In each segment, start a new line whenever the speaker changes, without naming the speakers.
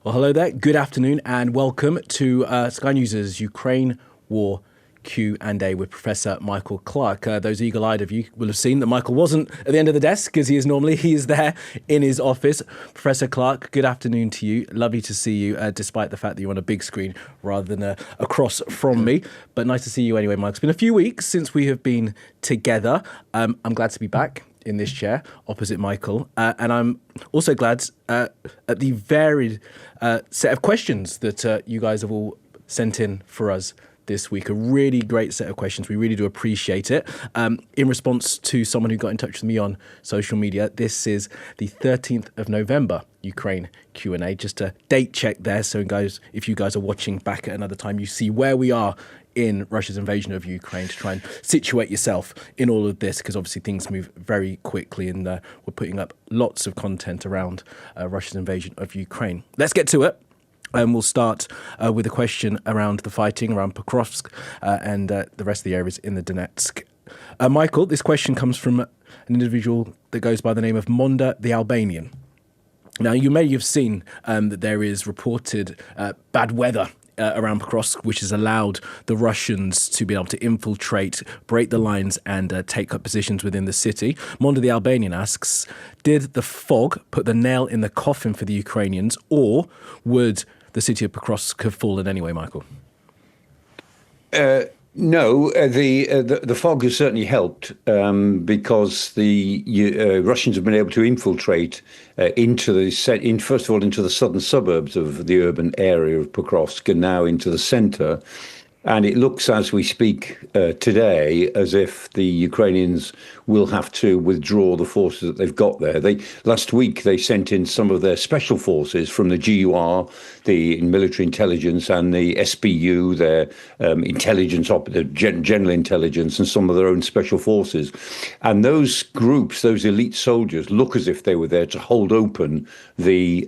Well, hello there. Good afternoon and welcome to Sky News' Ukraine War Q&A with Professor Michael Clarke. Those eagle-eyed of you will have seen that Michael wasn't at the end of the desk as he is normally. He is there in his office. Professor Clarke, good afternoon to you. Lovely to see you, despite the fact that you're on a big screen rather than across from me. But nice to see you anyway, Michael. It's been a few weeks since we have been together. I'm glad to be back in this chair opposite Michael. And I'm also glad at the varied set of questions that you guys have all sent in for us this week. A really great set of questions. We really do appreciate it. In response to someone who got in touch with me on social media, this is the 13th of November Ukraine Q&A. Just a date check there. So guys, if you guys are watching back at another time, you see where we are in Russia's invasion of Ukraine to try and situate yourself in all of this, because obviously things move very quickly and we're putting up lots of content around Russia's invasion of Ukraine. Let's get to it. We'll start with a question around the fighting around Pokrovsk and the rest of the areas in the Donetsk. Michael, this question comes from an individual that goes by the name of Monda the Albanian. Now, you may have seen that there is reported bad weather around Pokrovsk, which has allowed the Russians to be able to infiltrate, break the lines and take up positions within the city. Monda the Albanian asks, did the fog put the nail in the coffin for the Ukrainians, or would the city of Pokrovsk have fallen anyway, Michael?
No, the fog has certainly helped because the Russians have been able to infiltrate first of all into the southern suburbs of the urban area of Pokrovsk and now into the centre. And it looks, as we speak today, as if the Ukrainians will have to withdraw the forces that they've got there. Last week, they sent in some of their special forces from the GUR, the military intelligence, and the SBU, their intelligence, general intelligence, and some of their own special forces. And those groups, those elite soldiers, look as if they were there to hold open the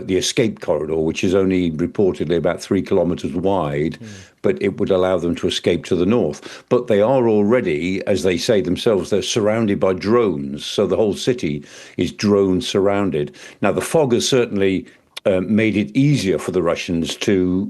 escape corridor, which is only reportedly about 3 kilometres wide. But it would allow them to escape to the north. But they are already, as they say themselves, they're surrounded by drones. So the whole city is drone surrounded. Now, the fog has certainly made it easier for the Russians to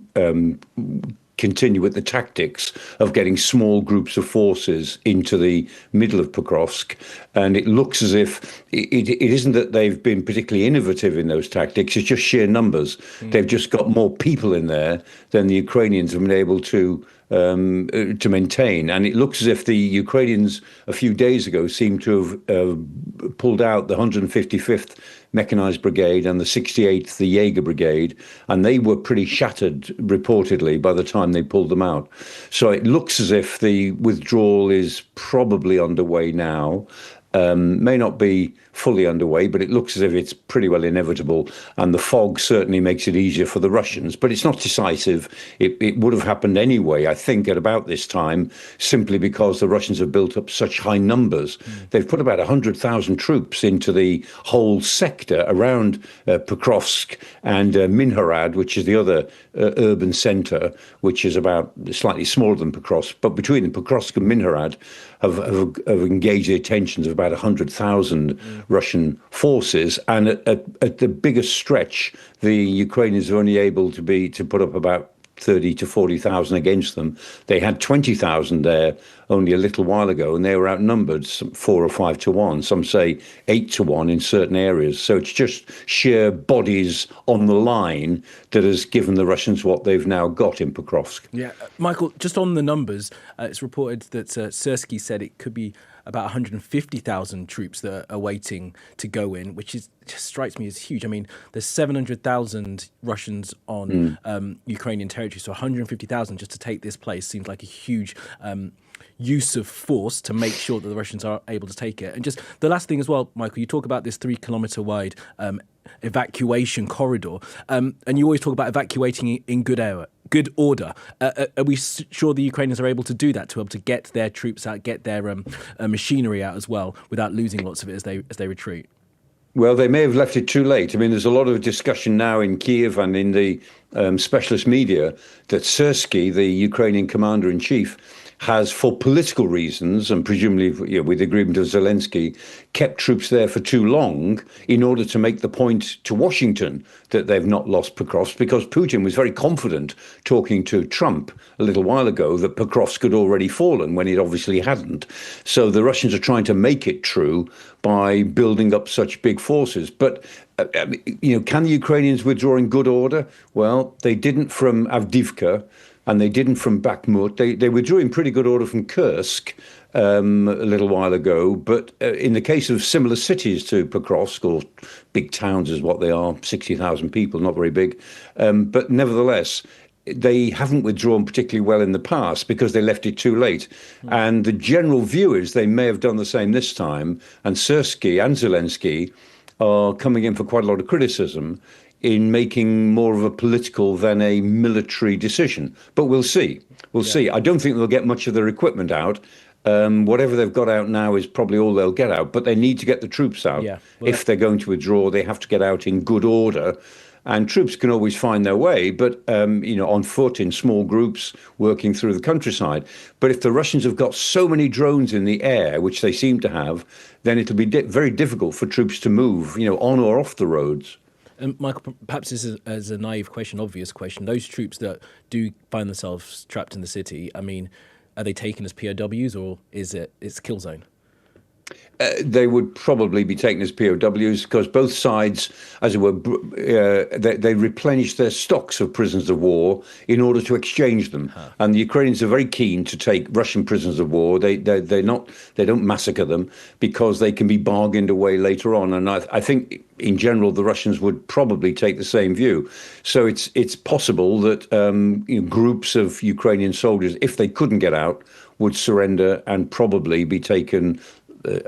continue with the tactics of getting small groups of forces into the middle of Pokrovsk. And it looks as if it isn't that they've been particularly innovative in those tactics, it's just sheer numbers. They've just got more people in there than the Ukrainians have been able to maintain. And it looks as if the Ukrainians a few days ago seemed to have pulled out the 155th Mechanized Brigade and the 68th, the Jaeger Brigade, and they were pretty shattered, reportedly, by the time they pulled them out. So it looks as if the withdrawal is probably underway now. May not be fully underway, but it looks as if it's pretty well inevitable. And the fog certainly makes it easier for the Russians, but it's not decisive. It would have happened anyway, I think, at about this time, simply because the Russians have built up such high numbers. They've put about 100,000 troops into the whole sector around Pokrovsk and Minharad, which is the other urban centre, which is about slightly smaller than Pokrovsk. But between Pokrovsk and Minharad have engaged the attentions of about 100,000 Russian forces, and at the biggest stretch, the Ukrainians are only able to put up about 30 to 40,000 against them. They had 20,000 there only a little while ago, and they were outnumbered 4 or 5 to 1. Some say 8 to 1 in certain areas. So it's just sheer bodies on the line that has given the Russians what they've now got in Pokrovsk.
Yeah, Michael, just on the numbers, it's reported that Zelenskyy said it could be about 150,000 troops that are waiting to go in, which just strikes me as huge. I mean, there's 700,000 Russians on Ukrainian territory, so 150,000 just to take this place seems like a huge use of force to make sure that the Russians are able to take it. And just the last thing as well, Michael, you talk about this 3 kilometre wide evacuation corridor, and you always talk about evacuating in good order. Are we sure the Ukrainians are able to do that, to be able to get their troops out, get their machinery out as well, without losing lots of it as they retreat?
Well, they may have left it too late. I mean, there's a lot of discussion now in Kiev and in the specialist media that Zelenskyy, the Ukrainian commander-in-chief, has, for political reasons, and presumably with the agreement of Zelenskyy, kept troops there for too long in order to make the point to Washington that they've not lost Pokrovsk, because Putin was very confident talking to Trump a little while ago that Pokrovsk had already fallen when it obviously hadn't. So the Russians are trying to make it true by building up such big forces. But can the Ukrainians withdraw in good order? Well, they didn't from Avdiivka, and they didn't from Bakhmut. They withdrew in pretty good order from Kursk a little while ago. But in the case of similar cities to Pokrovsk, or big towns is what they are, 60,000 people, not very big. But nevertheless, they haven't withdrawn particularly well in the past because they left it too late. And the general view is they may have done the same this time. And Syrsky and Zelenskyy are coming in for quite a lot of criticism in making more of a political than a military decision. But we'll see. We'll see. I don't think they'll get much of their equipment out. Whatever they've got out now is probably all they'll get out. But they need to get the troops out. If they're going to withdraw, they have to get out in good order. And troops can always find their way, but on foot in small groups working through the countryside. But if the Russians have got so many drones in the air, which they seem to have, then it'll be very difficult for troops to move, on or off the roads.
Michael, perhaps this is a naive question, obvious question. Those troops that do find themselves trapped in the city, I mean, are they taken as POWs, or it's a kill zone?
They would probably be taken as POWs because both sides, as it were, they replenish their stocks of prisoners of war in order to exchange them. And the Ukrainians are very keen to take Russian prisoners of war. They don't massacre them because they can be bargained away later on. And I think in general the Russians would probably take the same view. So it's possible that groups of Ukrainian soldiers, if they couldn't get out, would surrender and probably be taken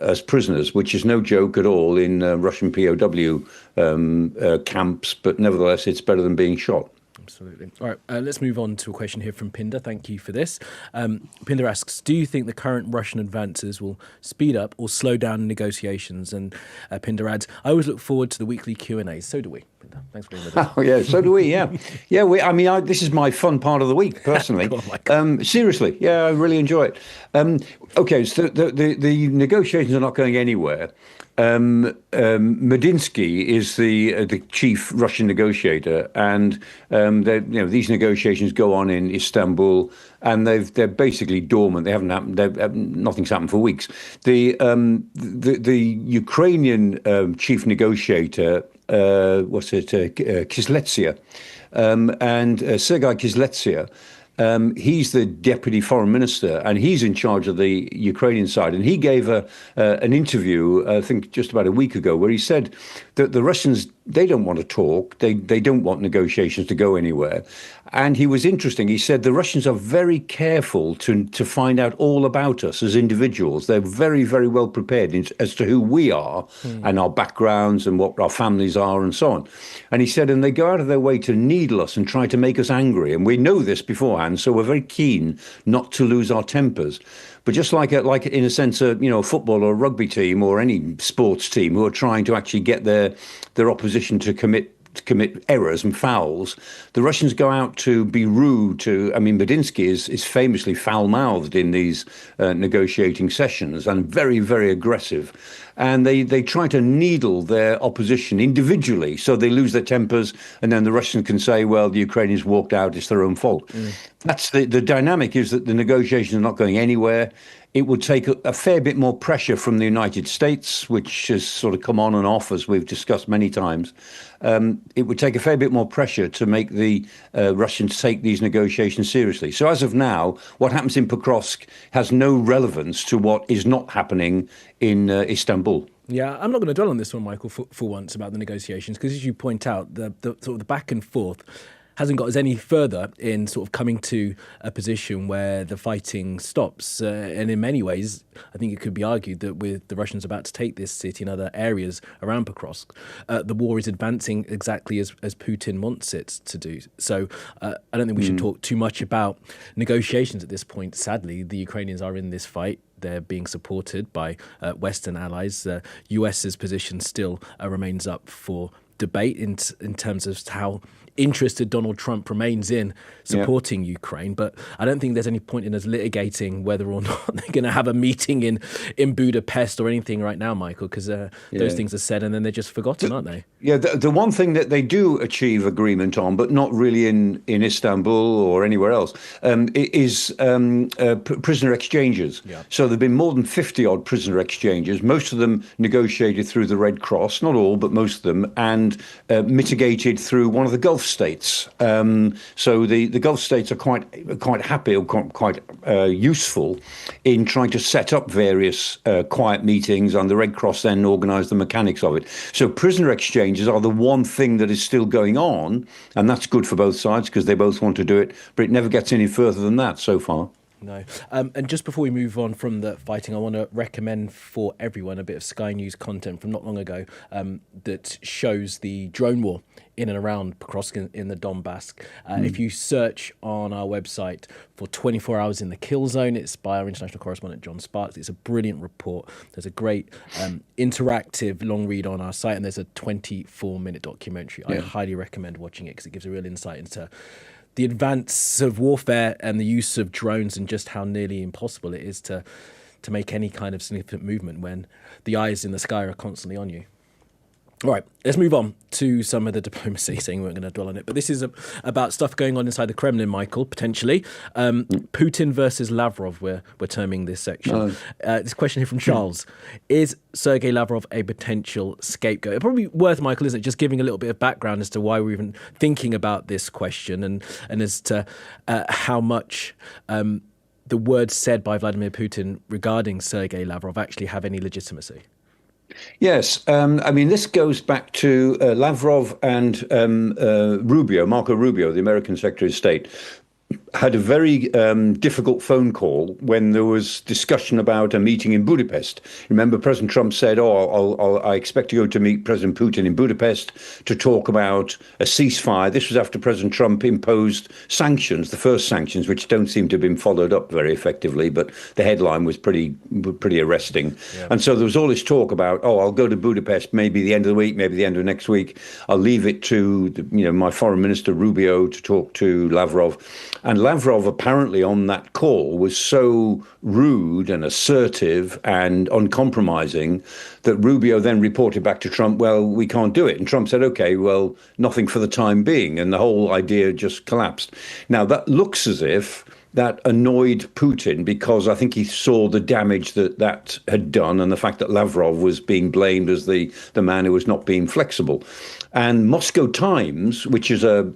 as prisoners, which is no joke at all in Russian POW camps, but nevertheless, it's better than being shot.
Absolutely. All right, let's move on to a question here from Pinder. Thank you for this. Pinder asks, do you think the current Russian advances will speed up or slow down negotiations? And Pinder adds, I always look forward to the weekly Q&As. So do we. Pinder, thanks for being with us.
Oh, yeah, so do we, yeah. Yeah, this is my fun part of the week, personally. Seriously, yeah, I really enjoy it. Okay, so the negotiations are not going anywhere. Medinsky is the chief Russian negotiator, and these negotiations go on in Istanbul, and they're basically dormant. They haven't happened. Nothing's happened for weeks. The Ukrainian chief negotiator, Kizletsya, and Sergei Kizletsya. He's the deputy foreign minister, and he's in charge of the Ukrainian side. And he gave an interview, I think just about a week ago, where he said that the Russians, they don't want to talk. They don't want negotiations to go anywhere. And he was interesting. He said the Russians are very careful to find out all about us as individuals. They're very, very well prepared as to who we are and our backgrounds and what our families are and so on. And he said, and they go out of their way to needle us and try to make us angry. And we know this beforehand, so we're very keen not to lose our tempers. But just like in a sense, a football or a rugby team or any sports team who are trying to actually get their opposition to commit errors and fouls, the Russians go out to be rude to. I mean, Medinsky is famously foul-mouthed in these negotiating sessions and very, very aggressive. And they try to needle their opposition individually, so they lose their tempers, and then the Russians can say, well, the Ukrainians walked out, it's their own fault. That's the dynamic, is that the negotiations are not going anywhere. It would take a fair bit more pressure from the United States, which has sort of come on and off, as we've discussed many times. It would take a fair bit more pressure to make the Russians take these negotiations seriously. So as of now, what happens in Pokrovsk has no relevance to what is not happening in Istanbul.
Yeah, I'm not going to dwell on this one, Michael, for once about the negotiations, because as you point out, the sort of the back and forth hasn't got us any further in sort of coming to a position where the fighting stops. And in many ways, I think it could be argued that with the Russians about to take this city and other areas around Pokrovsk, the war is advancing exactly as Putin wants it to do. So I don't think we should talk too much about negotiations at this point. Sadly, the Ukrainians are in this fight. They're being supported by Western allies. The US's position still remains up for debate in terms of how interested Donald Trump remains in supporting Ukraine. But I don't think there's any point in us litigating whether or not they're going to have a meeting in Budapest or anything right now, Michael, because those things are said and then they're just forgotten, aren't they?
Yeah, the one thing that they do achieve agreement on, but not really in Istanbul or anywhere else, is prisoner exchanges.
Yeah.
So there have been more than 50 odd prisoner exchanges, most of them negotiated through the Red Cross, not all, but most of them, and mitigated through one of the Gulf states. So the Gulf states are quite happy or quite useful in trying to set up various quiet meetings, and the Red Cross then organise the mechanics of it. So prisoner exchanges are the one thing that is still going on, and that's good for both sides because they both want to do it, but it never gets any further than that so far.
No. And just before we move on from the fighting, I want to recommend for everyone a bit of Sky News content from not long ago that shows the drone war in and around Pokrovsk in the Donbass. If you search on our website for 24 Hours in the Kill Zone, it's by our international correspondent, John Sparks. It's a brilliant report. There's a great interactive long read on our site, and there's a 24-minute documentary. I highly recommend watching it because it gives a real insight into the advance of warfare and the use of drones and just how nearly impossible it is to make any kind of significant movement when the eyes in the sky are constantly on you. All right, let's move on to some of the diplomacy, saying we weren't going to dwell on it. But this is about stuff going on inside the Kremlin, Michael, potentially. Putin versus Lavrov, we're terming this section. This question here from Charles. Is Sergei Lavrov a potential scapegoat? It's probably worth, Michael, isn't it, just giving a little bit of background as to why we're even thinking about this question and as to how much the words said by Vladimir Putin regarding Sergei Lavrov actually have any legitimacy.
Yes, I mean, this goes back to Lavrov and Marco Rubio, the American Secretary of State, had a very difficult phone call when there was discussion about a meeting in Budapest. Remember, President Trump said, I expect to go to meet President Putin in Budapest to talk about a ceasefire. This was after President Trump imposed sanctions, the first sanctions, which don't seem to have been followed up very effectively, but the headline was pretty arresting. Yeah. And so there was all this talk about, I'll go to Budapest maybe the end of the week, maybe the end of next week. I'll leave it to my foreign minister, Rubio, to talk to Lavrov. And Lavrov apparently on that call was so rude and assertive and uncompromising that Rubio then reported back to Trump, well, we can't do it. And Trump said, OK, well, nothing for the time being. And the whole idea just collapsed. Now, that looks as if that annoyed Putin because I think he saw the damage that had done and the fact that Lavrov was being blamed as the man who was not being flexible. And Moscow Times, which is a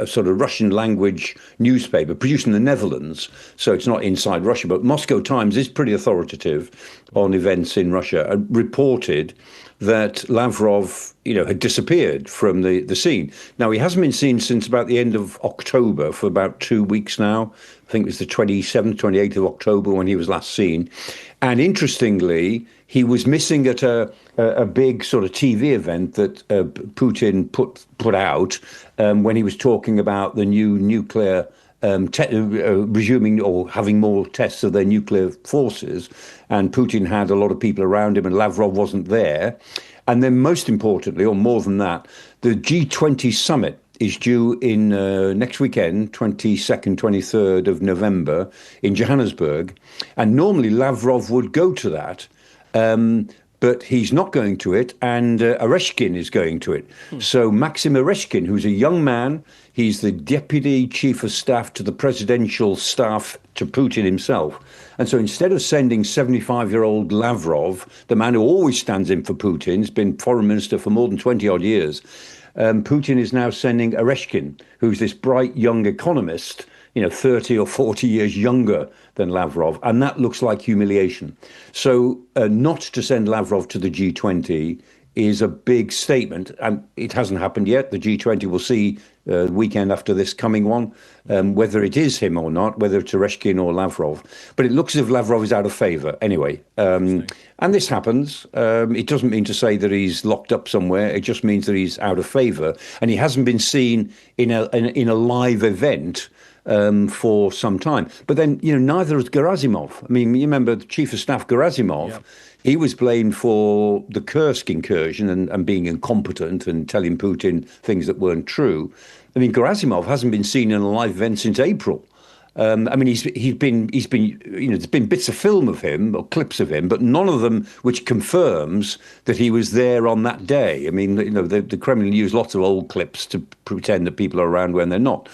sort of Russian language newspaper produced in the Netherlands, so it's not inside Russia, but Moscow Times is pretty authoritative on events in Russia, reported that Lavrov, had disappeared from the scene. Now, he hasn't been seen since about the end of October, for about 2 weeks now. I think it was the 27th, 28th of October when he was last seen. And interestingly, he was missing at a big sort of TV event that Putin put out when he was talking about the new nuclear resuming or having more tests of their nuclear forces. And Putin had a lot of people around him and Lavrov wasn't there. And then most importantly, or more than that, the G20 summit is due in next weekend, 22nd, 23rd of November in Johannesburg. And normally Lavrov would go to that. But he's not going to it, and Oreshkin is going to it. So Maxim Oreshkin, who's a young man, he's the deputy chief of staff to the presidential staff to Putin himself. And so instead of sending 75-year-old Lavrov, the man who always stands in for Putin, has been foreign minister for more than 20-odd years, Putin is now sending Oreshkin, who's this bright young economist, 30 or 40 years younger than Lavrov, and that looks like humiliation. So not to send Lavrov to the G20 is a big statement. It hasn't happened yet. The G20 will see the weekend after this coming one, whether it is him or not, whether it's Oreshkin or Lavrov. But it looks as if Lavrov is out of favour anyway. And this happens. It doesn't mean to say that he's locked up somewhere. It just means that he's out of favour. And he hasn't been seen in a live event for some time. But then, neither is Gerasimov. I mean, you remember the Chief of Staff Gerasimov, yep. He was blamed for the Kursk incursion and being incompetent and telling Putin things that weren't true. I mean, Gerasimov hasn't been seen in a live event since April. I mean, he's been, there's been bits of film of him or clips of him, but none of them which confirms that he was there on that day. I mean, the Kremlin use lots of old clips to pretend that people are around when they're not.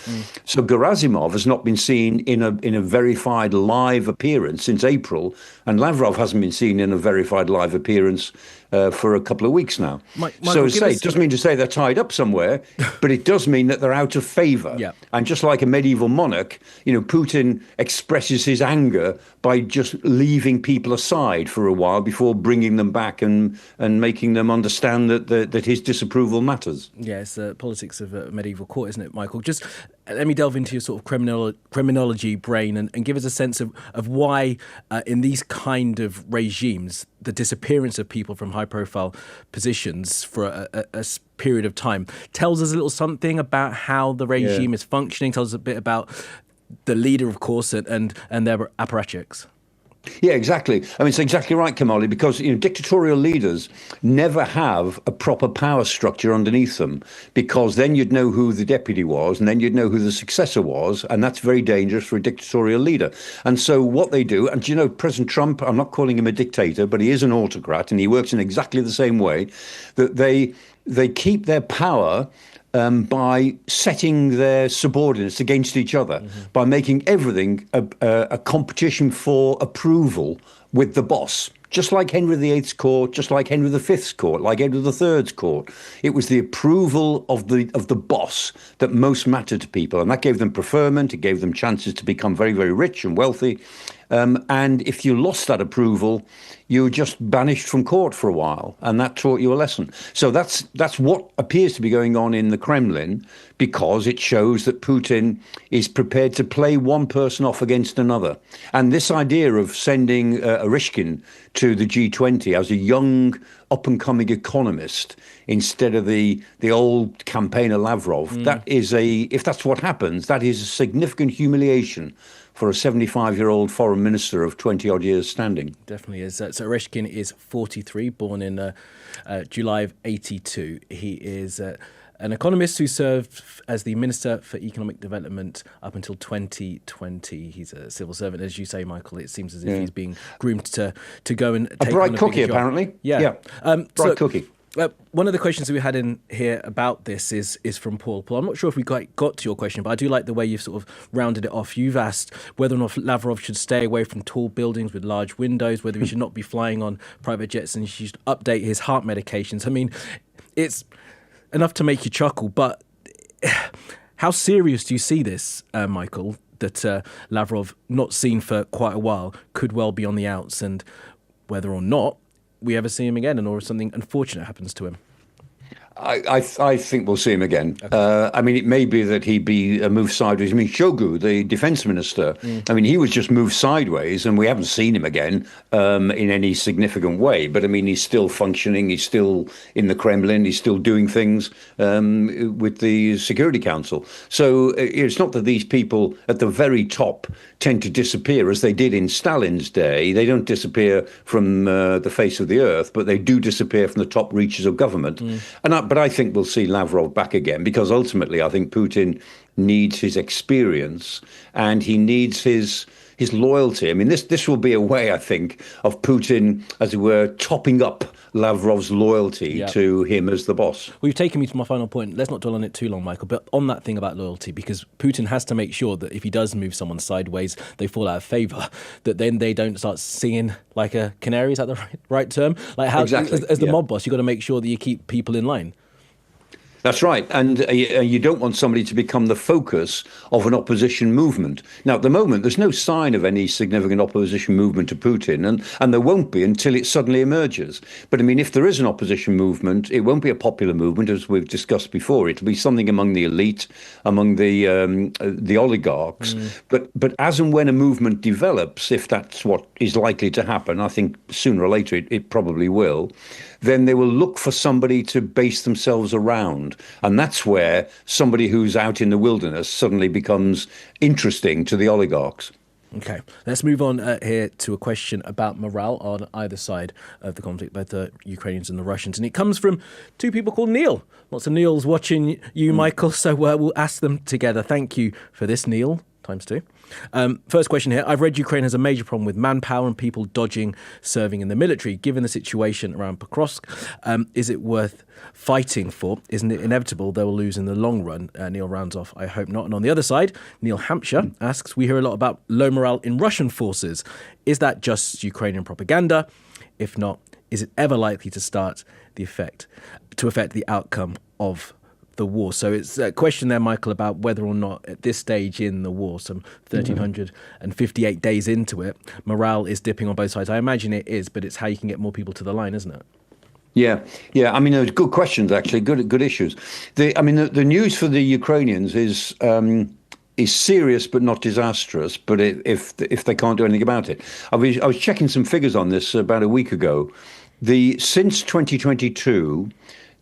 So Gerasimov has not been seen in a verified live appearance since April, and Lavrov hasn't been seen in a verified live appearance for a couple of weeks now.
Michael,
it doesn't mean to say they're tied up somewhere, but it does mean that they're out of favour.
Yeah.
And just like a medieval monarch, Putin expresses his anger by just leaving people aside for a while before bringing them back and making them understand that his disapproval matters.
Yeah, it's the politics of a medieval court, isn't it, Michael? Just let me delve into your sort of criminology brain and give us a sense of why in these kind of regimes, the disappearance of people from high-profile positions for a period of time tells us a little something about how the regime is functioning, tells us a bit about the leader, of course, and their apparatchiks.
Yeah, exactly. I mean, it's exactly right, Kamali, because dictatorial leaders never have a proper power structure underneath them, because then you'd know who the deputy was, and then you'd know who the successor was, and that's very dangerous for a dictatorial leader. And so what they do, and President Trump, I'm not calling him a dictator, but he is an autocrat, and he works in exactly the same way, that they keep their power by setting their subordinates against each other, by making everything a competition for approval with the boss. Just like Henry VIII's court, just like Henry V's court, like Edward III's court. It was the approval of the boss that most mattered to people, and that gave them preferment, it gave them chances to become very, very rich and wealthy. And if you lost that approval, you were just banished from court for a while, and that taught you a lesson. So that's what appears to be going on in the Kremlin, because it shows that Putin is prepared to play one person off against another. And this idea of sending Orishkin to the G20 as a young, up-and-coming economist instead of the old campaigner Lavrov, if that's what happens, that is a significant humiliation for a 75-year-old foreign minister of 20-odd years standing.
Definitely is. So Oreshkin is 43, born in July of 82. He is an economist who served as the Minister for Economic Development up until 2020. He's a civil servant, as you say, Michael. It seems as if he's being groomed to go and take
a bright
on a
cookie,
bigger job.
apparently.
Yeah.
Bright cookie.
One of the questions that we had in here about this is from Paul. Paul, I'm not sure if we got to your question, but I do like the way you've sort of rounded it off. You've asked whether or not Lavrov should stay away from tall buildings with large windows, whether he should not be flying on private jets, and he should update his heart medications. I mean, it's enough to make you chuckle, but how serious do you see this, Michael, that Lavrov, not seen for quite a while, could well be on the outs, and whether or not we ever see him again, or something unfortunate happens to him?
I think we'll see him again. Okay. I mean, it may be that he'd be moved sideways. I mean, Shoigu, the defense minister, I mean, he was just moved sideways, and we haven't seen him again in any significant way. But I mean, he's still functioning. He's still in the Kremlin. He's still doing things with the Security Council. So it's not that these people at the very top tend to disappear as they did in Stalin's day. They don't disappear from the face of the earth, but they do disappear from the top reaches of government. But I think we'll see Lavrov back again, because ultimately I think Putin needs his experience and he needs his loyalty. I mean, this will be a way, I think, of Putin, as it were, topping up Lavrov's loyalty to him as the boss.
Well, you've taken me to my final point. Let's not dwell on it too long, Michael, but on that thing about loyalty, because Putin has to make sure that if he does move someone sideways, they fall out of favour, that then they don't start singing like a canary. Is that the right term? Like how,
exactly.
As the mob boss, you've got to make sure that you keep people in line.
That's right. And you don't want somebody to become the focus of an opposition movement. Now, at the moment, there's no sign of any significant opposition movement to Putin, and there won't be until it suddenly emerges. But I mean, if there is an opposition movement, it won't be a popular movement, as we've discussed before. It'll be something among the elite, among the oligarchs. But as and when a movement develops, if that's what is likely to happen, I think sooner or later it probably will, then they will look for somebody to base themselves around. And that's where somebody who's out in the wilderness suddenly becomes interesting to the oligarchs.
Okay, let's move on here to a question about morale on either side of the conflict, both the Ukrainians and the Russians. And it comes from two people called Neil. Lots of Neils watching you, Michael, so we'll ask them together. Thank you for this, Neil, times two. First question here. I've read Ukraine has a major problem with manpower and people dodging serving in the military. Given the situation around Pokrovsk, is it worth fighting for? Isn't it inevitable they will lose in the long run? Neil rounds off, I hope not. And on the other side, Neil Hampshire asks, we hear a lot about low morale in Russian forces. Is that just Ukrainian propaganda? If not, is it ever likely to affect the outcome of the war? So it's a question there, Michael, about whether or not at this stage in the war, some 1,358 days into it, morale is dipping on both sides. I imagine it is, but it's how you can get more people to the line, isn't it?
Yeah. I mean, those good questions, actually, good issues. The news for the Ukrainians is serious but not disastrous. But if they can't do anything about it, I was checking some figures on this about a week ago. Since 2022.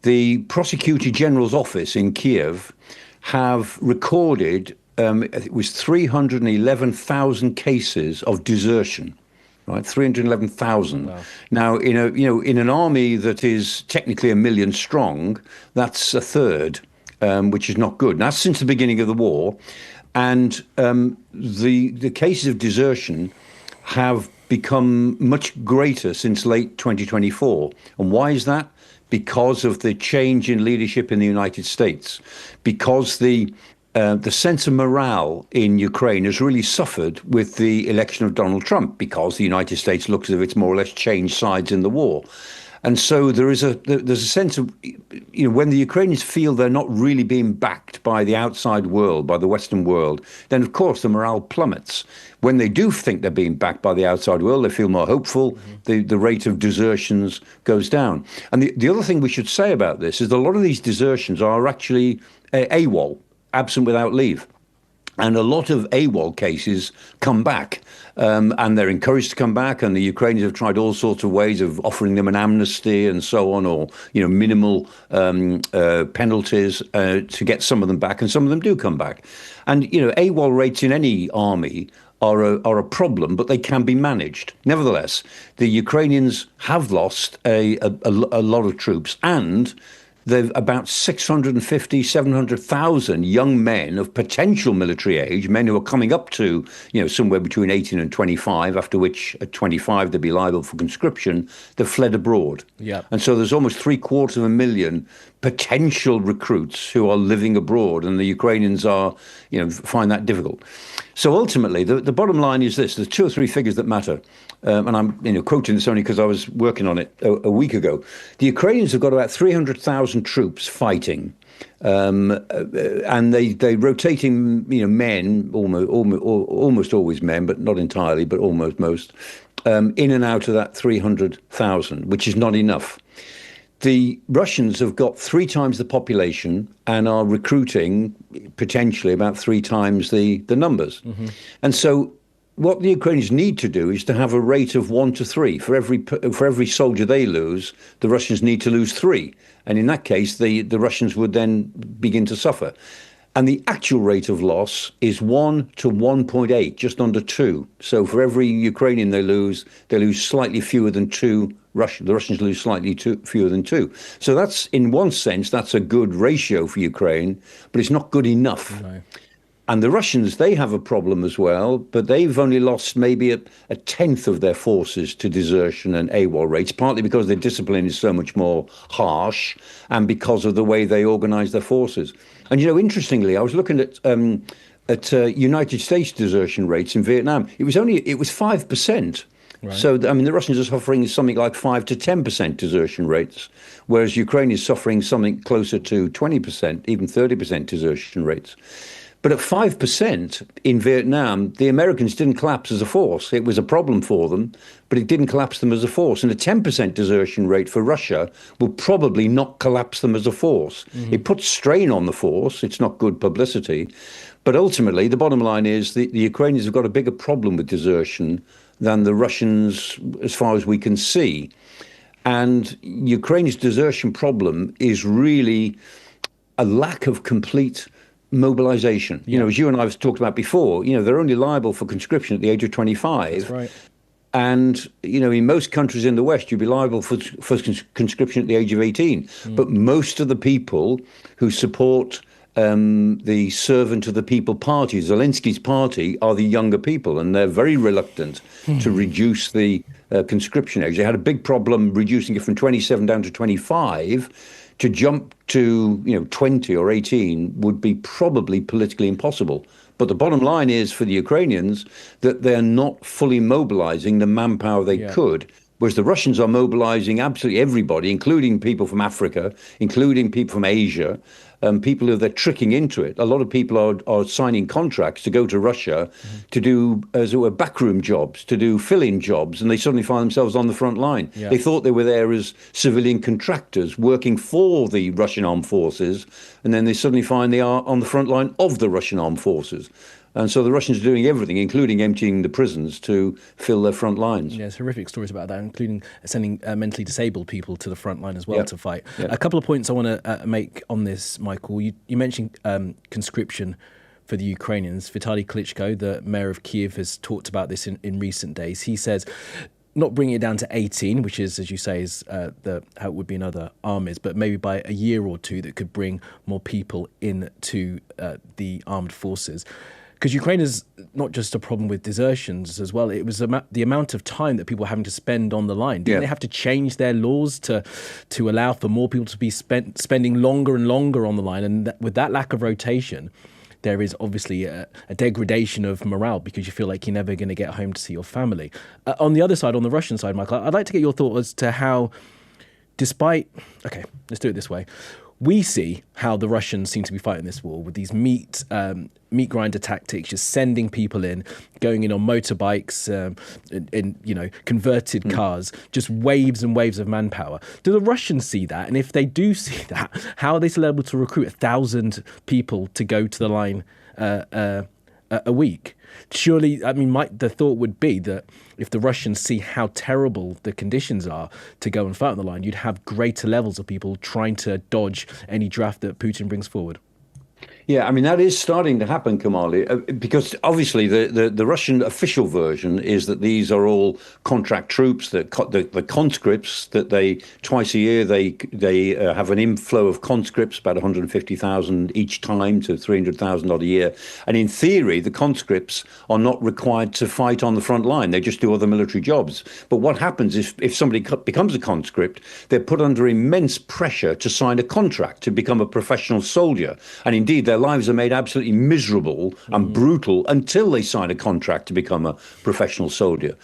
The Prosecutor General's office in Kiev have recorded, it was 311,000 cases of desertion, right? 311,000. Wow. Now, in an army that is technically 1 million strong, that's a third, which is not good. And that's since the beginning of the war. And the cases of desertion have become much greater since late 2024. And why is that? Because of the change in leadership in the United States, because the sense of morale in Ukraine has really suffered with the election of Donald Trump, because the United States looks as if it's more or less changed sides in the war. And so there's a sense of, when the Ukrainians feel they're not really being backed by the outside world, by the Western world, then of course the morale plummets. When they do think they're being backed by the outside world, they feel more hopeful. The rate of desertions goes down. And the other thing we should say about this is that a lot of these desertions are actually AWOL, absent without leave. And a lot of AWOL cases come back, and they're encouraged to come back. And the Ukrainians have tried all sorts of ways of offering them an amnesty and so on, or minimal penalties to get some of them back. And some of them do come back. And AWOL rates in any army are a problem, but they can be managed. Nevertheless, the Ukrainians have lost a lot of troops, and they've about 650, 700,000 young men of potential military age, men who are coming up to, somewhere between 18 and 25, after which at 25 they'll be liable for conscription, they've fled abroad. Yeah. And so there's almost 750,000 potential recruits who are living abroad, and the Ukrainians find that difficult. So ultimately, the bottom line is this: there's two or three figures that matter. And I'm quoting this only because I was working on it a week ago. The Ukrainians have got about 300,000 troops fighting, and they rotating men, almost always men, but not entirely, but almost most, in and out of that 300,000, which is not enough. The Russians have got 3 times the population and are recruiting potentially about 3 times the numbers. Mm-hmm. And so what the Ukrainians need to do is to have a rate of 1 to 3. For every soldier they lose, the Russians need to lose 3. And in that case, the Russians would then begin to suffer. And the actual rate of loss is 1 to 1.8, just under 2. So for every Ukrainian they lose slightly fewer than 2. The Russians lose slightly fewer than 2. So that's, in one sense, that's a good ratio for Ukraine, but it's not good enough. No. And the Russians, they have a problem as well, but they've only lost maybe a tenth of their forces to desertion and AWOL rates, partly because their discipline is so much more harsh and because of the way they organize their forces. And, interestingly, I was looking at United States desertion rates in Vietnam. It was 5%. Right. So, the Russians are suffering something like 5 to 10% desertion rates, whereas Ukraine is suffering something closer to 20%, even 30% desertion rates. But at 5% in Vietnam, the Americans didn't collapse as a force. It was a problem for them, but it didn't collapse them as a force. And a 10% desertion rate for Russia will probably not collapse them as a force. Mm-hmm. It puts strain on the force. It's not good publicity. But ultimately, the bottom line is the Ukrainians have got a bigger problem with desertion than the Russians, as far as we can see. And Ukraine's desertion problem is really a lack of complete mobilization. As you and I have talked about before, they're only liable for conscription at the age of 25.
That's right.
And, in most countries in the West, you'd be liable for conscription at the age of 18. But most of the people who support the Servant of the People party, Zelensky's party, are the younger people, and they're very reluctant to reduce the conscription age. They had a big problem reducing it from 27 down to 25. To jump to 20 or 18 would be probably politically impossible. But the bottom line is for the Ukrainians that they're not fully mobilizing the manpower they could, whereas the Russians are mobilizing absolutely everybody, including people from Africa, including people from Asia, people who they're tricking into it. A lot of people are signing contracts to go to Russia to do, as it were, backroom jobs, to do fill-in jobs, and they suddenly find themselves on the front line. They thought they were there as civilian contractors working for the Russian armed forces, and then they suddenly find they are on the front line of the Russian armed forces. And so the Russians are doing everything, including emptying the prisons, to fill their front lines.
There's horrific stories about that, including sending mentally disabled people to the front line as well to fight. A couple of points I want to make on this, Michael. You mentioned conscription for the Ukrainians. Vitaly Klitschko, the mayor of Kiev, has talked about this in recent days. He says not bringing it down to 18, which is, as you say, is how it would be in other armies, but maybe by a year or two that could bring more people into the armed forces. Because Ukraine is not just a problem with desertions as well. It was the amount of time that people were having to spend on the line. Didn't they have to change their laws to allow for more people to be spending longer and longer on the line? And with that lack of rotation, there is obviously a degradation of morale because you feel like you're never going to get home to see your family. On the other side, on the Russian side, Michael, I'd like to get your thought as to how, okay, let's do it this way. We see how the Russians seem to be fighting this war with these meat grinder tactics, just sending people in, going in on motorbikes, in converted cars, just waves and waves of manpower. Do the Russians see that? And if they do see that, how are they still able to recruit 1,000 people to go to the line a week? Surely, I mean, the thought would be that if the Russians see how terrible the conditions are to go and fight on the line, you'd have greater levels of people trying to dodge any draft that Putin brings forward.
Yeah, I mean, that is starting to happen, Kamali, because obviously the Russian official version is that these are all contract troops, the conscripts, that they twice a year they have an inflow of conscripts, about 150,000 each time to 300,000 odd a year. And in theory, the conscripts are not required to fight on the front line. They just do other military jobs. But what happens if somebody becomes a conscript, they're put under immense pressure to sign a contract to become a professional soldier. And indeed, their lives are made absolutely miserable and brutal until they sign a contract to become a professional soldier.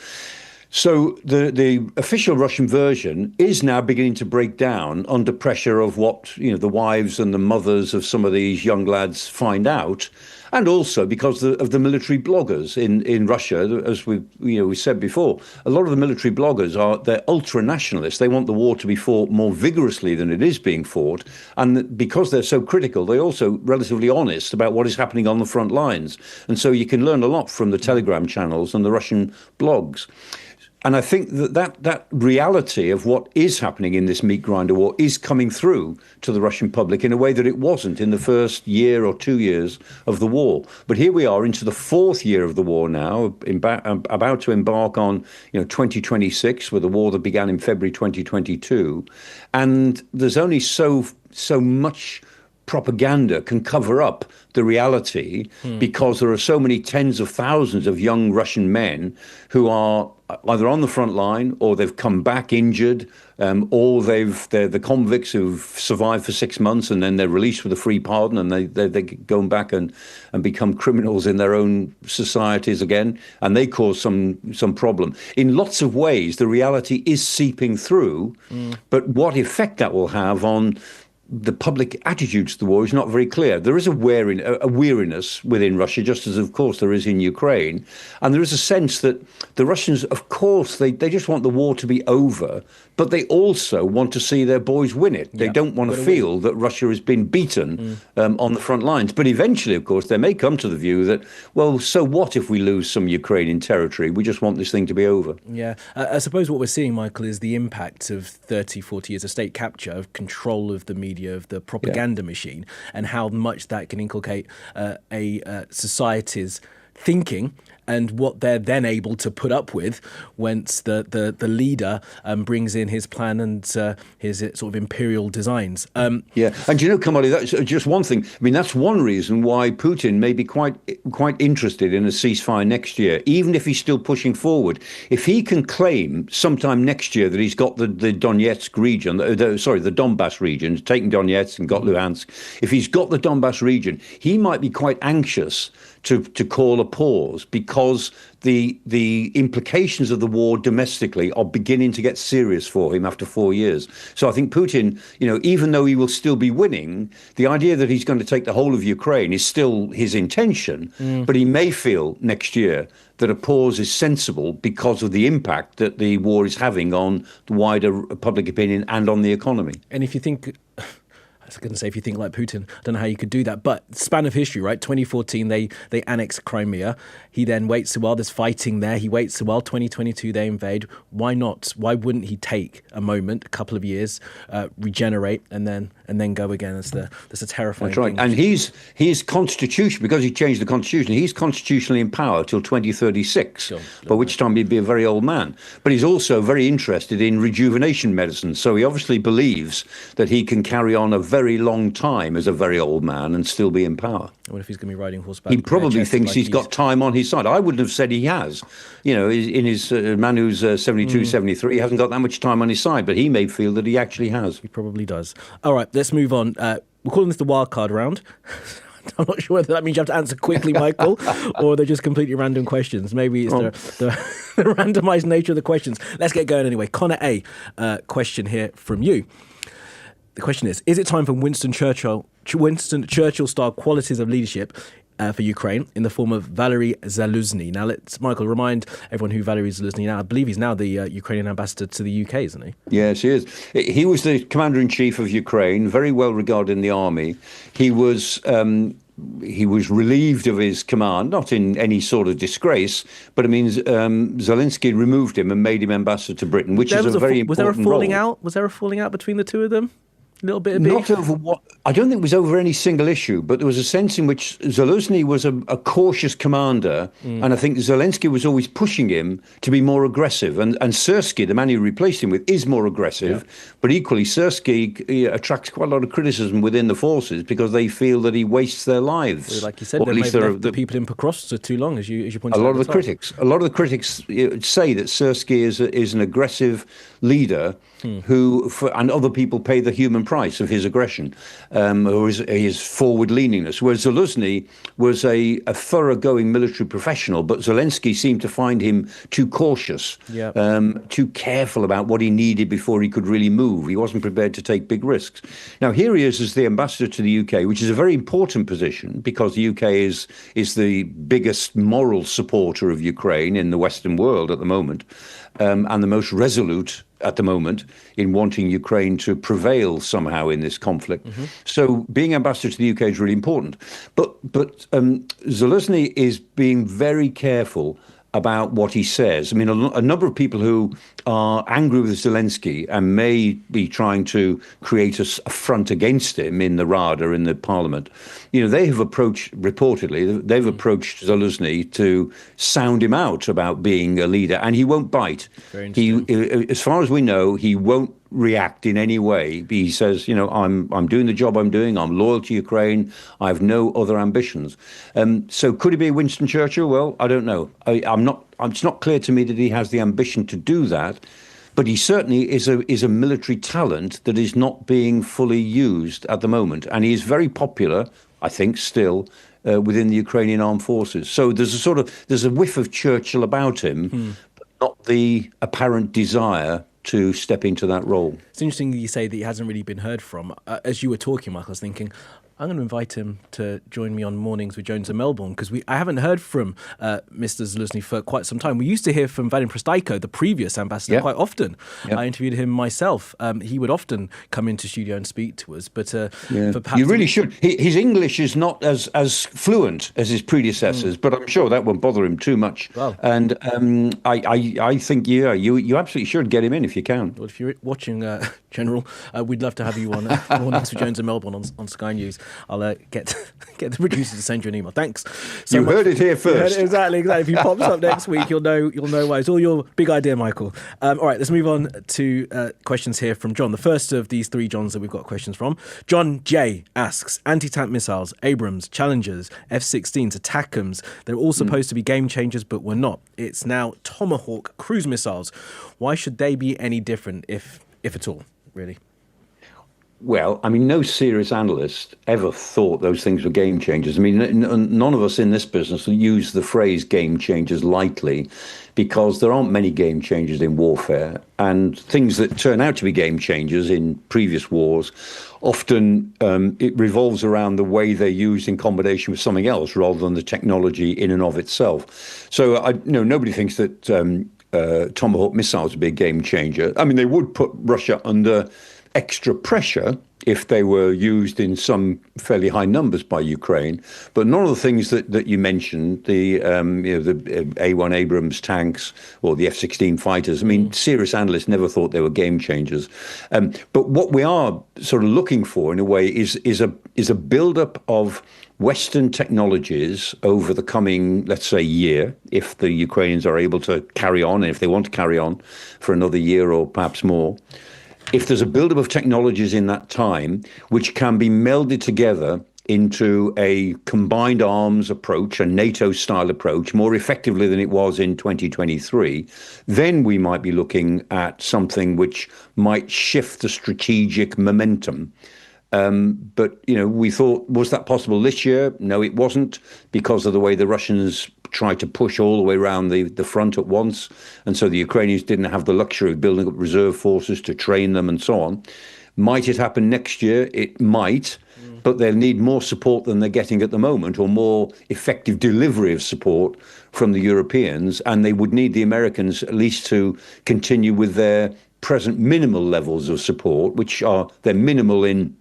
So the official Russian version is now beginning to break down under pressure of what the wives and the mothers of some of these young lads find out, and also because of the military bloggers in Russia. As we said before, a lot of the military bloggers they're ultra nationalists. They want the war to be fought more vigorously than it is being fought, and because they're so critical, they're also relatively honest about what is happening on the front lines. And so you can learn a lot from the Telegram channels and the Russian blogs. And I think that reality of what is happening in this meat grinder war is coming through to the Russian public in a way that it wasn't in the first year or 2 years of the war. But here we are into the fourth year of the war now, about to embark on 2026, with a war that began in February 2022. And there's only so much propaganda can cover up the reality, because there are so many tens of thousands of young Russian men who are either on the front line or they've come back injured, or they're the convicts who've survived for 6 months and then they're released with a free pardon, and they go back and become criminals in their own societies again, and they cause some problem. In lots of ways, the reality is seeping through, but what effect that will have on the public attitudes to the war is not very clear. There is a weariness within Russia, just as, of course, there is in Ukraine. And there is a sense that the Russians, of course, they just want the war to be over, but they also want to see their boys win it. They don't want to feel that Russia has been beaten on the front lines. But eventually, of course, they may come to the view that, well, so what if we lose some Ukrainian territory? We just want this thing to be over.
Yeah. I suppose what we're seeing, Michael, is the impact of 30, 40 years of state capture, of control of the media, media, of the propaganda machine, and how much that can inculcate a society's thinking and what they're then able to put up with once the leader brings in his plan and his sort of imperial designs.
And Kamali, that's just one thing. I mean, that's one reason why Putin may be quite interested in a ceasefire next year, even if he's still pushing forward. If he can claim sometime next year that he's got the Donetsk region, the Donbass region, taken Donetsk and got Luhansk, if he's got the Donbass region, he might be quite anxious to call a pause, because the implications of the war domestically are beginning to get serious for him after 4 years. So I think Putin, even though he will still be winning, the idea that he's going to take the whole of Ukraine is still his intention. But he may feel next year that a pause is sensible because of the impact that the war is having on the wider public opinion and on the economy.
And if you think... I was going to say, if you think like Putin, I don't know how you could do that. But span of history, right? 2014, they annex Crimea. He then waits a while. There's fighting there. He waits a while. 2022, they invade. Why not? Why wouldn't he take a moment, a couple of years, regenerate, and then go again? That's a terrifying
That's right.
thing.
And he's constitution, because he changed the constitution, he's constitutionally in power till 2036,
Sure.
by which time he'd be a very old man. But he's also very interested in rejuvenation medicine. So he obviously believes that he can carry on a very long time as a very old man and still be in power.
What if he's going to be riding horseback?
He probably thinks he's got time on his side. I wouldn't have said he has. In his man who's 72, 73, he hasn't got that much time on his side, but he may feel that he actually has.
He probably does. All right, let's move on. We're calling this the wildcard round. I'm not sure whether that means you have to answer quickly, Michael, or they're just completely random questions. Maybe it's the randomized nature of the questions. Let's get going anyway. Connor A, question here from you. The question is it time for Winston Churchill-style qualities of leadership for Ukraine in the form of Valery Zaluzny? Now, let's, Michael, remind everyone who Valery Zaluzny now. I believe he's now the Ukrainian ambassador to the UK, isn't he?
Yes, he is. He was the commander-in-chief of Ukraine, very well regarded in the army. He was relieved of his command, not in any sort of disgrace, but it means Zelenskyy removed him and made him ambassador to Britain, which is a very important role.
Was there a falling out? Was there a falling out between the two of them? A little bit of beef?
Not over what I don't think it was over any single issue, but there was a sense in which Zelenskyy was a cautious commander, and I think Zelenskyy was always pushing him to be more aggressive. And Syrsky, the man he replaced him with, is more aggressive, but equally Syrsky attracts quite a lot of criticism within the forces because they feel that he wastes their lives.
Well, like you said, they left the people in Pokrovsk for too long, as you pointed out.
A lot of the critics say that Syrsky is an aggressive leader and other people pay the human price of his aggression, or his forward-leaningness. Whereas Zaluzny was a thoroughgoing military professional, but Zelenskyy seemed to find him too cautious, too careful about what he needed before he could really move. He wasn't prepared to take big risks. Now, here he is as the ambassador to the UK, which is a very important position because the UK is the biggest moral supporter of Ukraine in the Western world at the moment, and the most resolute at the moment in wanting Ukraine to prevail somehow in this conflict. So being ambassador to the UK is really important. But Zaluzny is being very careful about what he says. I mean, a number of people who are angry with Zelenskyy and may be trying to create a front against him in the Rada, in the parliament, they have approached Zaluzny to sound him out about being a leader, and he won't bite. As far as we know, he won't react in any way. He says, I'm doing the job I'm doing. I'm loyal to Ukraine. I have no other ambitions. So could he be Winston Churchill? Well, I don't know. It's not clear to me that he has the ambition to do that. But he certainly is a military talent that is not being fully used at the moment. And he is very popular, I think, still within the Ukrainian armed forces. So there's a whiff of Churchill about him, but not the apparent desire to step into that role.
It's interesting that you say that he hasn't really been heard from. As you were talking, Michael, I was thinking, I'm going to invite him to join me on Mornings with Jones and Melbourne, because I haven't heard from Mr. Zelenskyy for quite some time. We used to hear from Vadim Prostaiko, the previous ambassador, quite often. I interviewed him myself. He would often come into studio and speak to us. But for perhaps
you really should. His English is not as fluent as his predecessors, but I'm sure that won't bother him too much.
Well,
and I think you absolutely should get him in if you can.
Well, if you're watching, General, we'd love to have you on Mornings with Jones and Melbourne on Sky News. I'll get the producer to send you an email. Thanks.
So you heard it here first.
Exactly. If he pops up next week, you'll know why. It's all your big idea, Michael. All right, let's move on to questions here from John. The first of these three Johns that we've got questions from. John J asks, anti-tank missiles, Abrams, Challengers, F-16s, ATACMS, they're all supposed to be game changers, but we're not. It's now Tomahawk cruise missiles. Why should they be any different, if at all, really?
Well, I mean, no serious analyst ever thought those things were game changers. I mean, none of us in this business use the phrase game changers lightly, because there aren't many game changers in warfare. And things that turn out to be game changers in previous wars, often it revolves around the way they're used in combination with something else rather than the technology in and of itself. So nobody thinks that Tomahawk missiles would be a game changer. I mean, they would put Russia under extra pressure if they were used in some fairly high numbers by Ukraine, but none of the things that you mentioned, the A1 Abrams tanks or the F-16 fighters, I mean, serious analysts never thought they were game changers. But what we are sort of looking for, in a way, is a build-up of Western technologies over the coming, let's say, year, if the Ukrainians are able to carry on, and if they want to carry on for another year or perhaps more. If there's a buildup of technologies in that time which can be melded together into a combined arms approach, a NATO-style approach, more effectively than it was in 2023, then we might be looking at something which might shift the strategic momentum. But, we thought, was that possible this year? No, it wasn't, because of the way the Russians tried to push all the way around the front at once. And so the Ukrainians didn't have the luxury of building up reserve forces to train them and so on. Might it happen next year? It might, but they'll need more support than they're getting at the moment, or more effective delivery of support from the Europeans. And they would need the Americans at least to continue with their present minimal levels of support, which are they're minimal in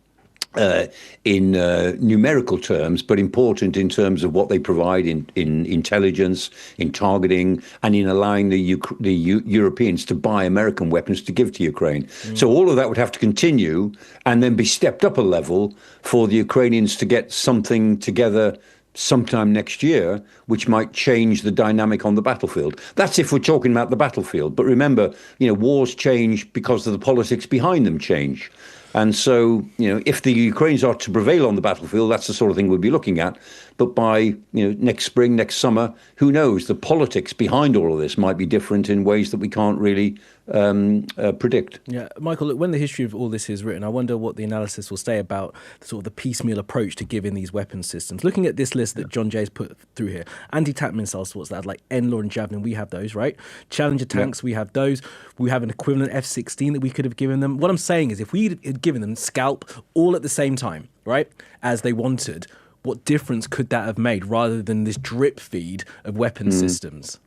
numerical terms, but important in terms of what they provide in intelligence, in targeting, and in allowing the Europeans to buy American weapons to give to Ukraine. So all of that would have to continue and then be stepped up a level for the Ukrainians to get something together sometime next year, which might change the dynamic on the battlefield. That's if we're talking about the battlefield. But remember, wars change because of the politics behind them change. And so, if the Ukrainians are to prevail on the battlefield, that's the sort of thing we'll be looking at. But by, next spring, next summer, who knows? The politics behind all of this might be different in ways that we can't really predict.
Yeah, Michael, look, when the history of all this is written, I wonder what the analysis will say about sort of the piecemeal approach to giving these weapon systems. Looking at this list that John Jay's put through here, anti-tank missiles, what's that, like NLAW and Javelin, we have those, right? Challenger tanks, we have those. We have an equivalent F-16 that we could have given them. What I'm saying is, if we had given them Scalp all at the same time, right, as they wanted, what difference could that have made, rather than this drip feed of weapon systems?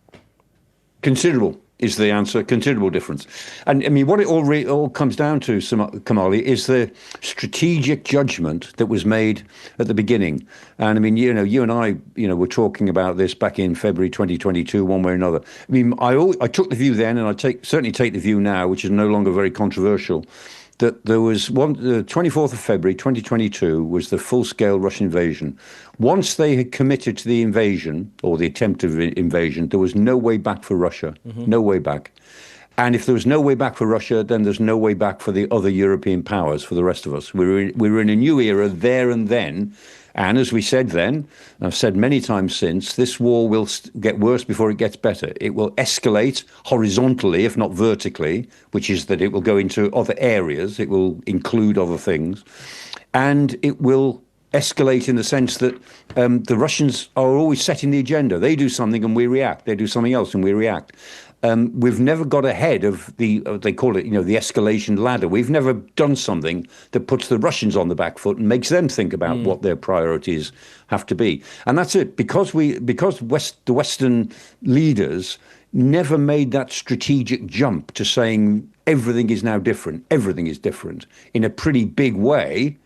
Considerable is the answer. Considerable difference. And I mean, what it all comes down to, Kamali, is the strategic judgment that was made at the beginning. And I mean, you and I, were talking about this back in February 2022, one way or another. I mean, I took the view then, and I certainly take the view now, which is no longer very controversial, that there was the 24th of February 2022 was the full-scale Russian invasion. Once they had committed to the invasion, or the attempt of invasion, there was no way back for Russia, no way back. And if there was no way back for Russia, then there's no way back for the other European powers, for the rest of us. We were in a new era there and then. And as we said then, and I've said many times since, this war will get worse before it gets better. It will escalate horizontally, if not vertically, which is that it will go into other areas. It will include other things. And it will escalate in the sense that the Russians are always setting the agenda. They do something and we react. They do something else and we react. We've never got ahead of they call it, the escalation ladder. We've never done something that puts the Russians on the back foot and makes them think about what their priorities have to be. And that's it. Because the Western leaders never made that strategic jump to saying everything is now different. Everything is different in a pretty big way,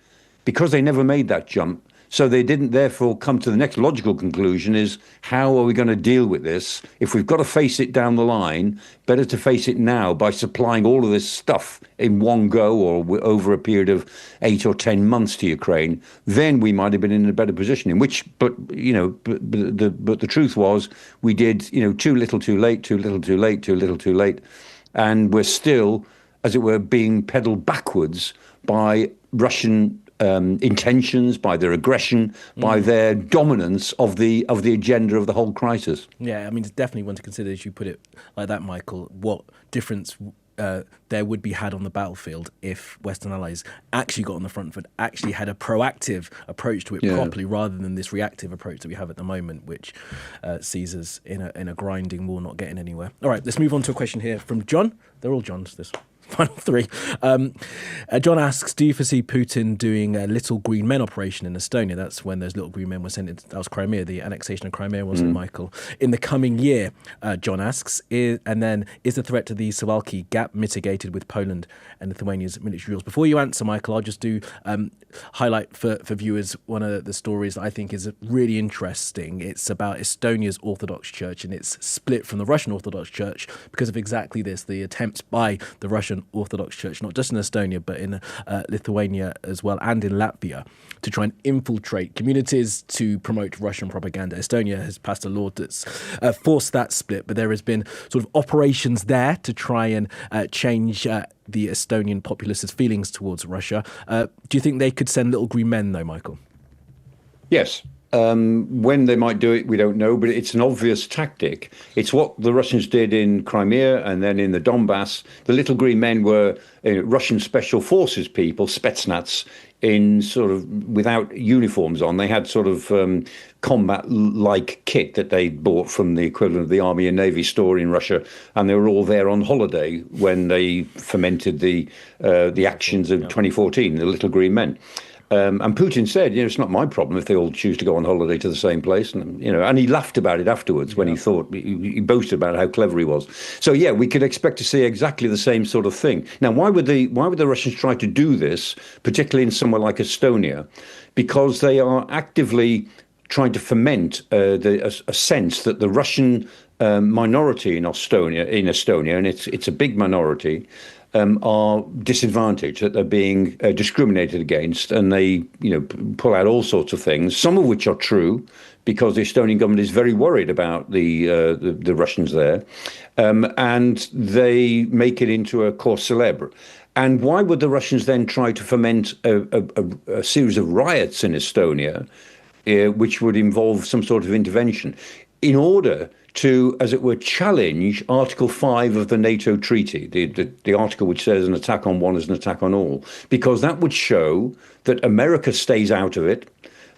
because they never made that jump. So they didn't therefore come to the next logical conclusion is, how are we going to deal with this? If we've got to face it down the line, better to face it now by supplying all of this stuff in one go or over a period of 8 or 10 months to Ukraine. Then we might have been in a better position. But the truth was, we did, too little, too late, too little, too late, too little, too late, and we're still, as it were, being pedaled backwards by Russian intentions, by their aggression, by their dominance of the agenda of the whole crisis.
Yeah, I mean, it's definitely one to consider, as you put it like that, Michael, what difference there would be had on the battlefield if Western allies actually got on the front foot, actually had a proactive approach to it properly, rather than this reactive approach that we have at the moment, which sees us in a grinding war, not getting anywhere. All right, let's move on to a question here from John. They're all Johns, this final three. John asks, do you foresee Putin doing a little green men operation in Estonia? That's when those little green men were sent into, that was Crimea, the annexation of Crimea, wasn't it, Michael? In the coming year, John asks, is the threat to the Suwalki gap mitigated with Poland and Lithuania's military rules? Before you answer, Michael, I'll just do highlight for viewers one of the stories that I think is really interesting. It's about Estonia's Orthodox Church and its split from the Russian Orthodox Church because of exactly this, the attempts by the Russian Orthodox Church, not just in Estonia, but in Lithuania as well, and in Latvia, to try and infiltrate communities to promote Russian propaganda. Estonia has passed a law that's forced that split, but there has been sort of operations there to try and change the Estonian populace's feelings towards Russia. Do you think they could send little green men, though, Michael?
Yes. When they might do it, we don't know, but it's an obvious tactic. It's what the Russians did in Crimea and then in the Donbass. The little green men were Russian special forces people, Spetsnaz, in sort of without uniforms on. They had sort of combat-like kit that they bought from the equivalent of the Army and Navy store in Russia, and they were all there on holiday when they fomented the actions of 2014, the little green men. And Putin said, it's not my problem if they all choose to go on holiday to the same place. And, and he laughed about it afterwards when he thought, he boasted about how clever he was. So, yeah, we could expect to see exactly the same sort of thing. Now, why would the Russians try to do this, particularly in somewhere like Estonia? Because they are actively trying to foment a sense that the Russian minority in Estonia, and it's a big minority, are disadvantaged, that they're being discriminated against, and they, pull out all sorts of things, some of which are true, because the Estonian government is very worried about the Russians there, and they make it into a cause célèbre. And why would the Russians then try to foment a series of riots in Estonia, which would involve some sort of intervention, in order to, as it were, challenge Article 5 of the NATO treaty, the article which says an attack on one is an attack on all, because that would show that America stays out of it,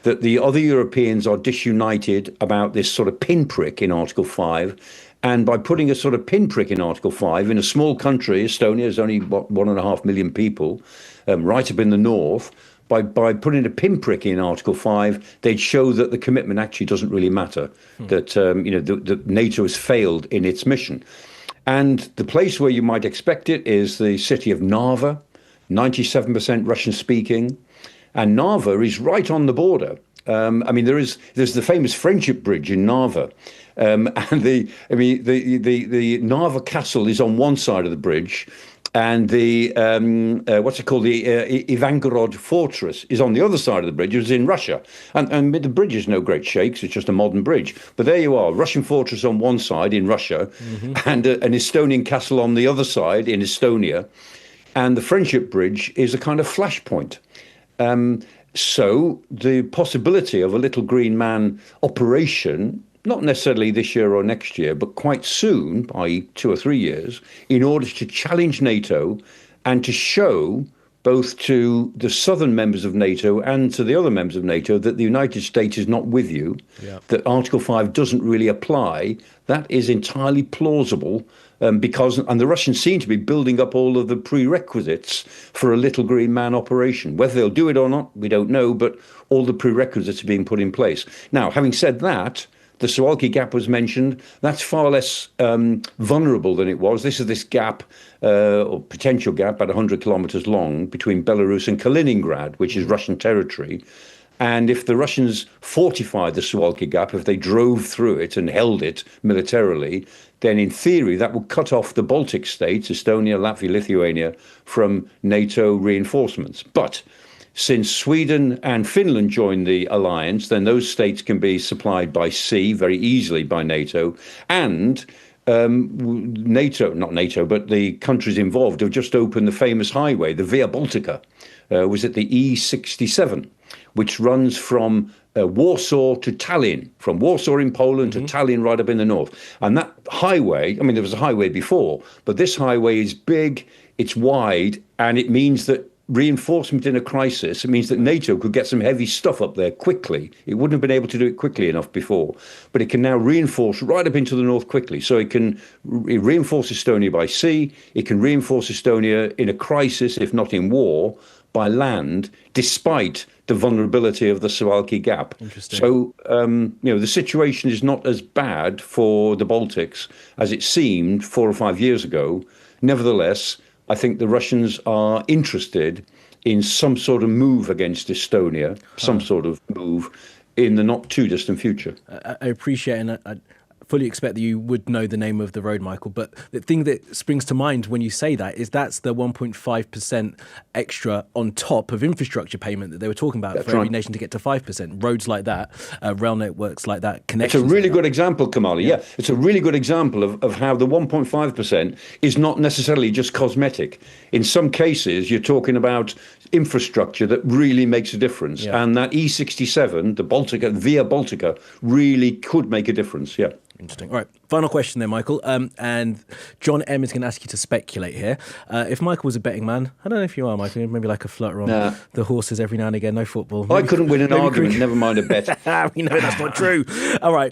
that the other Europeans are disunited about this sort of pinprick in Article 5, and by putting a sort of pinprick in Article 5 in a small country, Estonia is only, 1.5 million people, right up in the north, by putting a pinprick in Article 5, they'd show that the commitment actually doesn't really matter, that that NATO has failed in its mission. And the place where you might expect it is the city of Narva, 97% Russian speaking, and Narva is right on the border. There's the famous Friendship Bridge in Narva, and the Narva Castle is on one side of the bridge, and the Ivangorod Fortress is on the other side of the bridge. It's in Russia, and the bridge is no great shakes. It's just a modern bridge. But there you are, Russian fortress on one side in Russia, and an Estonian castle on the other side in Estonia, and the Friendship Bridge is a kind of flashpoint. So the possibility of a little green man operation, not necessarily this year or next year, but quite soon, i.e. 2 or 3 years, in order to challenge NATO and to show both to the southern members of NATO and to the other members of NATO, that the United States is not with you, that Article 5 doesn't really apply, that is entirely plausible. Because the Russians seem to be building up all of the prerequisites for a little green man operation. Whether they'll do it or not, we don't know, but all the prerequisites are being put in place. Now, having said that, the Suwalki Gap was mentioned. That's far less vulnerable than it was. This gap, or potential gap, about 100 kilometers long, between Belarus and Kaliningrad, which is Russian territory. And if the Russians fortified the Suwalki Gap, if they drove through it and held it militarily, then in theory that would cut off the Baltic states, Estonia, Latvia, Lithuania, from NATO reinforcements. But since Sweden and Finland joined the alliance, then those states can be supplied by sea very easily by NATO. And not NATO, but the countries involved have just opened the famous highway, the Via Baltica. Was it the E67, which runs from Warsaw to Tallinn, from Warsaw in Poland to Tallinn right up in the north. And that highway, I mean, there was a highway before, but this highway is big, it's wide, and it means that reinforcement in a crisis, it means that NATO could get some heavy stuff up there quickly. It wouldn't have been able to do it quickly enough before, but it can now reinforce right up into the north quickly. So it reinforce Estonia by sea, it can reinforce Estonia in a crisis, if not in war, by land, despite the vulnerability of the Suwalki Gap. So, the situation is not as bad for the Baltics as it seemed 4 or 5 years ago. Nevertheless, I think the Russians are interested in some sort of move against Estonia, some sort of move in the not too distant future.
I appreciate, and I fully expect that you would know the name of the road, Michael, but the thing that springs to mind when you say that is that's the 1.5% extra on top of infrastructure payment that they were talking about for every nation to get to 5%. Roads like that, rail networks like that, connections.
It's a really good example, Kamali. Yeah, it's a really good example of how the 1.5% is not necessarily just cosmetic. In some cases, you're talking about infrastructure that really makes a difference. And that E67, the Baltica, Via Baltica, really could make a difference. Yeah.
Interesting. All right. Final question there, Michael. And John M is going to ask you to speculate here. If Michael was a betting man, I don't know if you are, Michael, maybe like a flutter on the horses every now and again, no football.
I couldn't win an argument, never mind a bet.
We know that's not true. All right.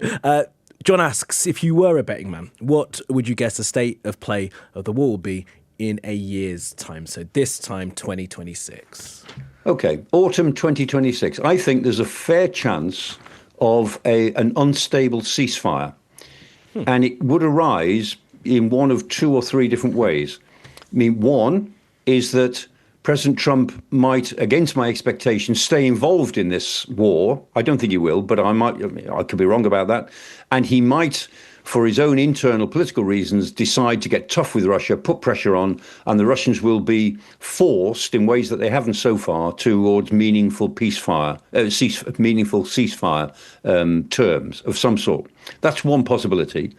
John asks, if you were a betting man, what would you guess the state of play of the war will be in a year's time? So this time, 2026.
Okay, autumn 2026. I think there's a fair chance of an unstable ceasefire. And it would arise in one of 2 or 3 different ways. I mean, one is that President Trump might, against my expectations, stay involved in this war. I don't think he will, but I could be wrong about that. And he might, for his own internal political reasons, decide to get tough with Russia, put pressure on, and the Russians will be forced in ways that they haven't so far towards meaningful ceasefire terms of some sort. That's one possibility.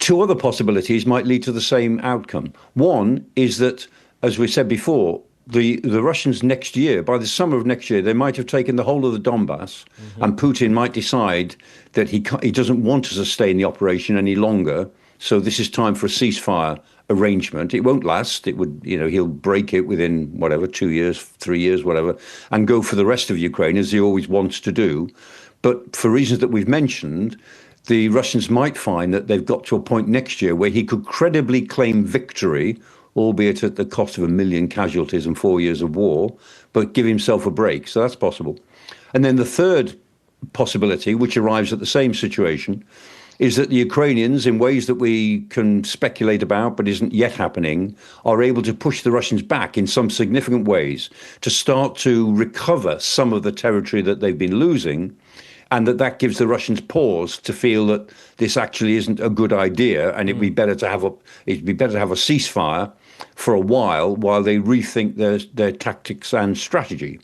2 other possibilities might lead to the same outcome. One is that, as we said before, the Russians next year, by the summer of next year, they might have taken the whole of the Donbass, and Putin might decide that he doesn't want to sustain the operation any longer. So this is time for a ceasefire arrangement. It won't last. It would, he'll break it within 2 years, 3 years, whatever, and go for the rest of Ukraine as he always wants to do. But for reasons that we've mentioned, the Russians might find that they've got to a point next year where he could credibly claim victory, albeit at the cost of 1 million casualties and 4 years of war, but give himself a break. So that's possible. And then the third possibility, which arrives at the same situation, is that the Ukrainians, in ways that we can speculate about but isn't yet happening, are able to push the Russians back in some significant ways to start to recover some of the territory that they've been losing, and that gives the Russians pause to feel that this actually isn't a good idea, and it'd be better to have a ceasefire for a while they rethink their tactics and strategy.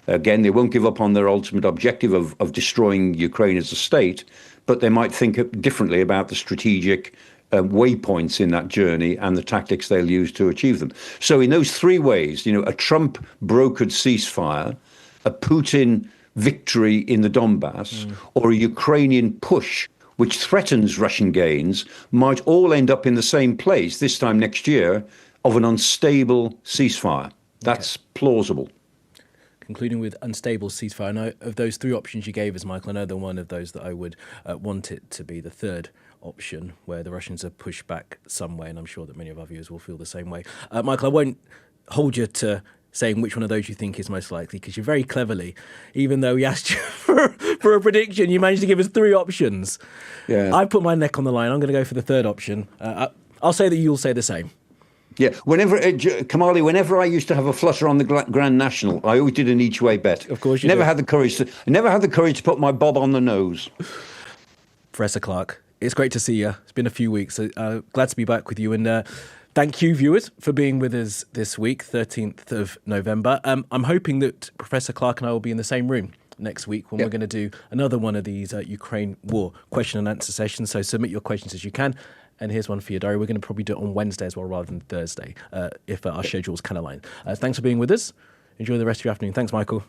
Again, they won't give up on their ultimate objective of destroying Ukraine as a state, but they might think differently about the strategic waypoints in that journey and the tactics they'll use to achieve them. So in those 3 ways, a Trump brokered ceasefire, a Putin victory in the Donbass, or a Ukrainian push which threatens Russian gains, might all end up in the same place this time next year, of an unstable ceasefire. That's plausible.
Concluding with unstable ceasefire. I know of those three options you gave us, Michael, I know they're one of those that I would want it to be the third option, where the Russians are pushed back some way, and I'm sure that many of our viewers will feel the same way. Michael, I won't hold you to saying which one of those you think is most likely, because you very cleverly, even though we asked you for a prediction, you managed to give us three options.
Yeah.
I put my neck on the line. I'm going to go for the third option. I'll say that you'll say the same.
Yeah, Kamali, whenever I used to have a flutter on the Grand National, I always did an each way bet.
Of course you
never
did.
had the courage to put my bob on the nose.
Professor Clarke, it's great to see you. It's been a few weeks. So, glad to be back with you. And thank you, viewers, for being with us this week, 13th of November. I'm hoping that Professor Clarke and I will be in the same room next week when we're going to do another one of these Ukraine war question and answer sessions. So submit your questions as you can. And here's one for you, Dari. We're going to probably do it on Wednesday as well rather than Thursday, if our schedules can align. Thanks for being with us. Enjoy the rest of your afternoon. Thanks, Michael.